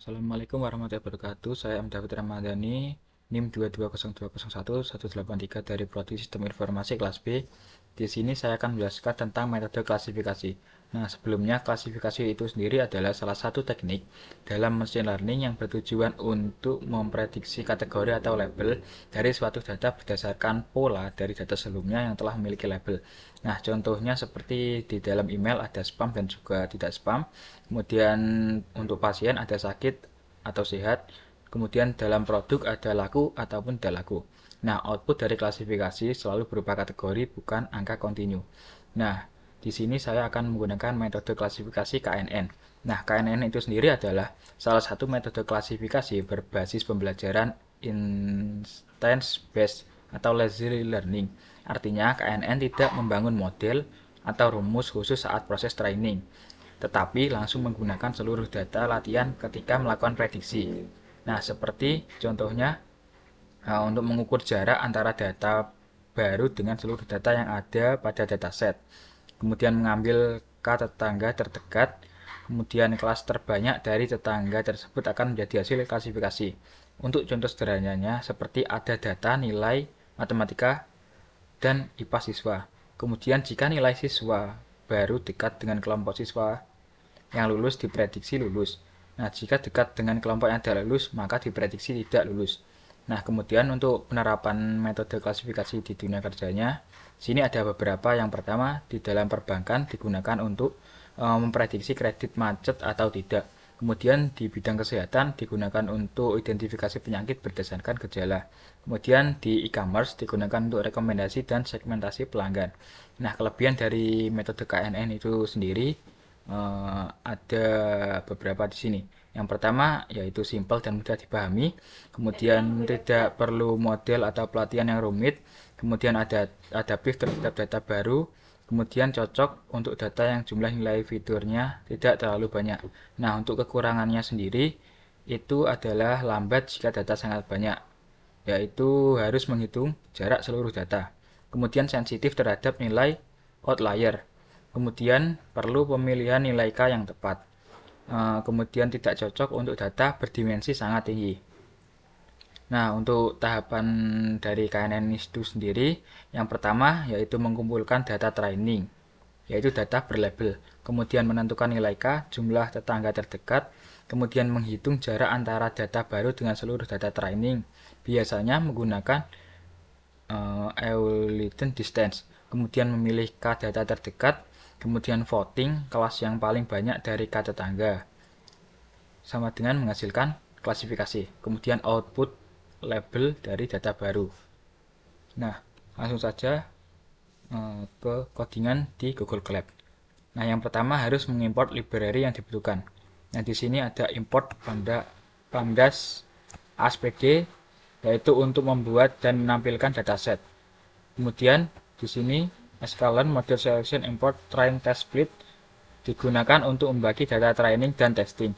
Assalamualaikum warahmatullahi wabarakatuh. Saya M. David Ramadhani, NIM 220211883 dari Prodi Sistem Informasi kelas B. Di sini saya akan menjelaskan tentang metode klasifikasi. Nah, sebelumnya klasifikasi itu sendiri adalah salah satu teknik dalam machine learning yang bertujuan untuk memprediksi kategori atau label dari suatu data berdasarkan pola dari data sebelumnya yang telah memiliki label. Nah, contohnya seperti di dalam email ada spam dan juga tidak spam. Kemudian untuk pasien ada sakit atau sehat. Kemudian dalam produk ada laku ataupun tidak laku. Nah, output dari klasifikasi selalu berupa kategori bukan angka kontinu. Nah, di sini saya akan menggunakan metode klasifikasi KNN. Nah, KNN itu sendiri adalah salah satu metode klasifikasi berbasis pembelajaran instance based atau lazy learning. Artinya, KNN tidak membangun model atau rumus khusus saat proses training, tetapi langsung menggunakan seluruh data latihan ketika melakukan prediksi. Nah, seperti contohnya untuk mengukur jarak antara data baru dengan seluruh data yang ada pada dataset. Kemudian mengambil K tetangga terdekat, kemudian kelas terbanyak dari tetangga tersebut akan menjadi hasil klasifikasi. Untuk contoh sederhananya, seperti ada data nilai matematika dan IPA siswa. Kemudian jika nilai siswa baru dekat dengan kelompok siswa yang lulus diprediksi lulus. Nah, jika dekat dengan kelompok yang tidak lulus, maka diprediksi tidak lulus. Nah, kemudian untuk penerapan metode klasifikasi di dunia kerjanya, sini ada beberapa. Yang pertama, di dalam perbankan digunakan untuk memprediksi kredit macet atau tidak. Kemudian di bidang kesehatan digunakan untuk identifikasi penyakit berdasarkan gejala. Kemudian di e-commerce digunakan untuk rekomendasi dan segmentasi pelanggan. Nah, kelebihan dari metode KNN itu sendiri ada beberapa di sini. Yang pertama yaitu simpel dan mudah dipahami, kemudian tidak perlu model atau pelatihan yang rumit, kemudian adaptif terhadap data baru, kemudian cocok untuk data yang jumlah nilai fiturnya tidak terlalu banyak. Nah, untuk kekurangannya sendiri itu adalah lambat jika data sangat banyak, yaitu harus menghitung jarak seluruh data. Kemudian sensitif terhadap nilai outlier. Kemudian perlu pemilihan nilai K yang tepat. Kemudian tidak cocok untuk data berdimensi sangat tinggi. Nah, untuk tahapan dari KNN itu sendiri, yang pertama yaitu mengumpulkan data training, yaitu data berlabel. Kemudian menentukan nilai K, jumlah tetangga terdekat, kemudian menghitung jarak antara data baru dengan seluruh data training. Biasanya menggunakan Euclidean distance. Kemudian memilih K data terdekat, kemudian voting kelas yang paling banyak dari K tetangga, sama dengan menghasilkan klasifikasi. Kemudian output label dari data baru. Nah, langsung saja ke codingan di Google Colab. Nah, yang pertama harus mengimport library yang dibutuhkan. Nah, di sini ada import pandas aspd, yaitu untuk membuat dan menampilkan dataset. Kemudian di sini sklearn model selection import train test split digunakan untuk membagi data training dan testing.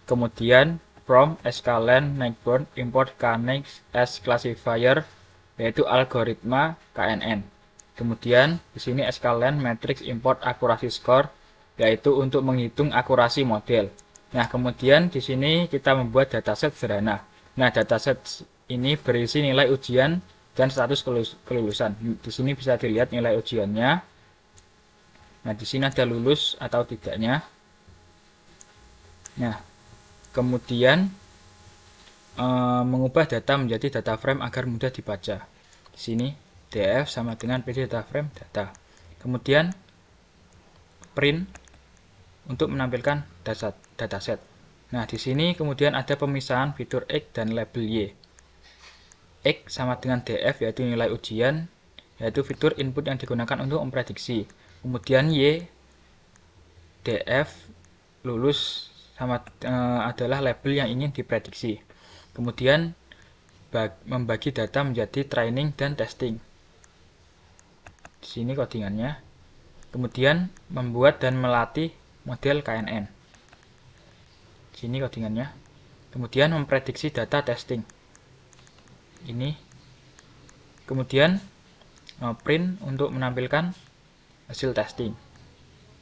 Kemudian from sklearn neighbor import knex as classifier, yaitu algoritma KNN. Kemudian di sini sklearn matrix import accuracy score, yaitu untuk menghitung akurasi model. Nah, kemudian di sini kita membuat dataset sederhana. Nah, dataset ini berisi nilai ujian dan status kelulusan. Di sini bisa dilihat nilai ujiannya. Nah, di sini ada lulus atau tidaknya. Nah, kemudian mengubah data menjadi data frame agar mudah dibaca. Di sini df sama dengan pd data frame data. Kemudian print untuk menampilkan dataset. Nah, di sini kemudian ada pemisahan fitur X dan label Y. X sama dengan df, yaitu nilai ujian, yaitu fitur input yang digunakan untuk memprediksi. Kemudian Y, df, lulus sama adalah label yang ingin diprediksi. Kemudian membagi data menjadi training dan testing. Di sini codingannya. Kemudian membuat dan melatih model KNN. Di sini codingannya. Kemudian memprediksi data testing. Ini. Kemudian print untuk menampilkan hasil testing.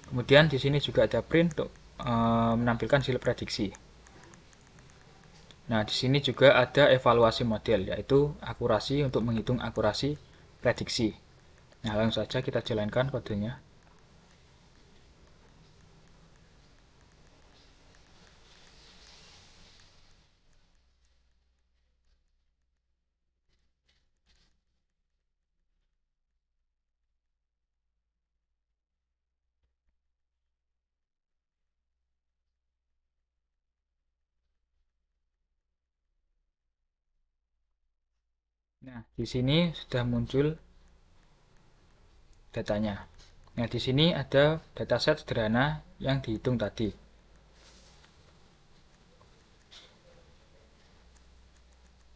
Kemudian di sini juga ada print untuk menampilkan hasil prediksi. Nah, di sini juga ada evaluasi model, yaitu akurasi untuk menghitung akurasi prediksi. Nah, langsung saja kita jalankan kodenya. Nah, di sini sudah muncul datanya. Nah, di sini ada dataset sederhana yang dihitung tadi.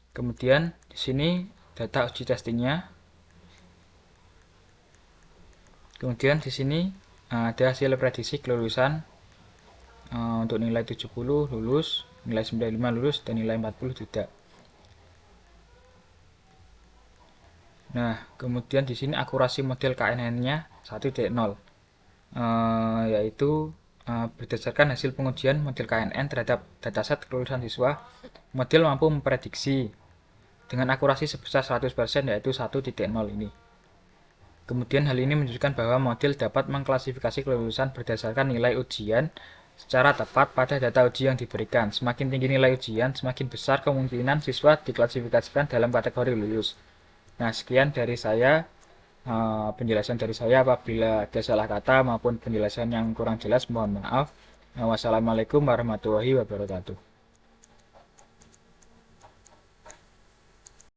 Kemudian di sini data uji testingnya. Kemudian di sini ada hasil prediksi kelulusan untuk nilai 70 lulus, nilai 95 lulus, dan nilai 40 tidak. Nah, kemudian di sini akurasi model KNN-nya 1.0, yaitu berdasarkan hasil pengujian model KNN terhadap dataset kelulusan siswa, model mampu memprediksi dengan akurasi sebesar 100%, yaitu 1.0 ini. Kemudian hal ini menunjukkan bahwa model dapat mengklasifikasi kelulusan berdasarkan nilai ujian secara tepat pada data uji yang diberikan. Semakin tinggi nilai ujian, semakin besar kemungkinan siswa diklasifikasikan dalam kategori lulus. Nah, sekian dari saya, penjelasan dari saya. Apabila ada salah kata maupun penjelasan yang kurang jelas, mohon maaf. Wassalamualaikum warahmatullahi wabarakatuh.